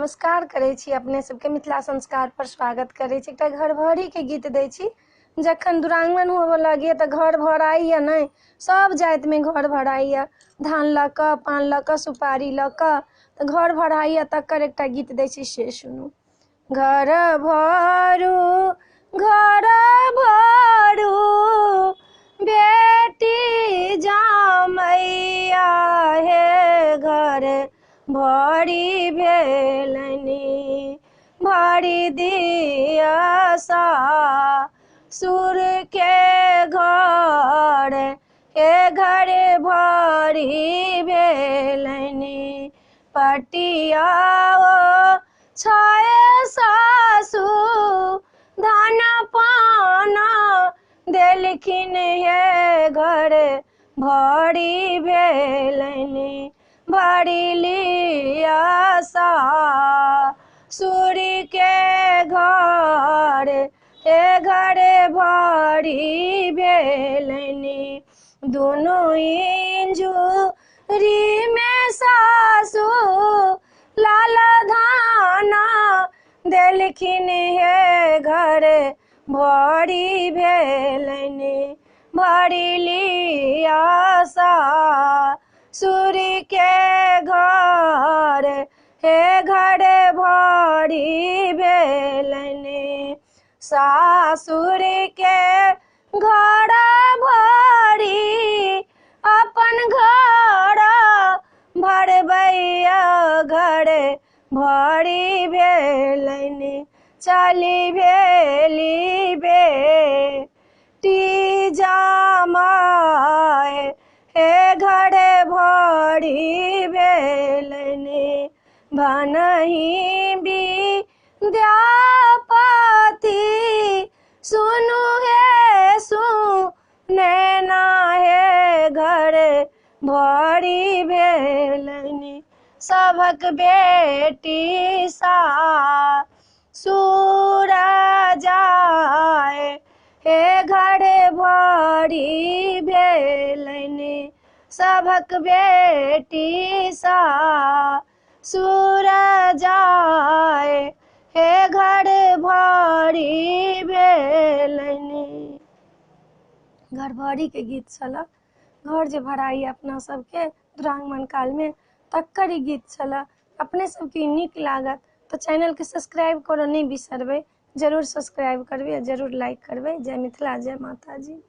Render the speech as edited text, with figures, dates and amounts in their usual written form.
नमस्कार करै छी अपने सबके मिथिला संस्कार पर स्वागत करै छी। एकटा घर भरी के गीत दै छी। जखन दुरांगमन होबऽ लगे तऽ घर भराइया नहीं, सब जाइत में घर भराइया। धान लऽ कऽ, पान लऽ कऽ, सुपारी लऽ कऽ तऽ घर भराइया, तकर एकटा गीत दै छी से सुनू। घर भरू बेटी जामैया हे, घर भरी भेलनी भरी दिया सासुर के घर, हे घर भरी भेलनी पटिया छाए सासु धान पान देलखिन, हे घर भरी भेलनी भरी लिया सासुर के घर, हे घर भरी भेलनी। दोनों इंजुरी में सासु लाल धाना देलखिन, हे घर भरी भेलनी भरी लिया सासुर के घर, हे घर भरी भेलनी। सासुर के घर भरी अपन घर भरबैया, घर भरी भेलनी चली भेली बेटी जामाए, हे घर भरी भेलनी भनहि विद्यापति सुनु हे सुनैना, हे घर भरी भेलनी सभक बेटी सासुर जाए, हे घर भरी भेलनी सभक बेटी सासुर जाए, हे घर भरी भेलनी। घर भरी के गीत छला। घर जे भराई अपना सबके दुरांगमन काल में, तकर ई गीत छला। अपने सबके नीक लागत तो चैनल के सब्सक्राइब करऽ नहीं बिसरबै। जरूर सब्सक्राइब करबै, जरूर लाइक करबै। जय मिथिला, जय माता जी।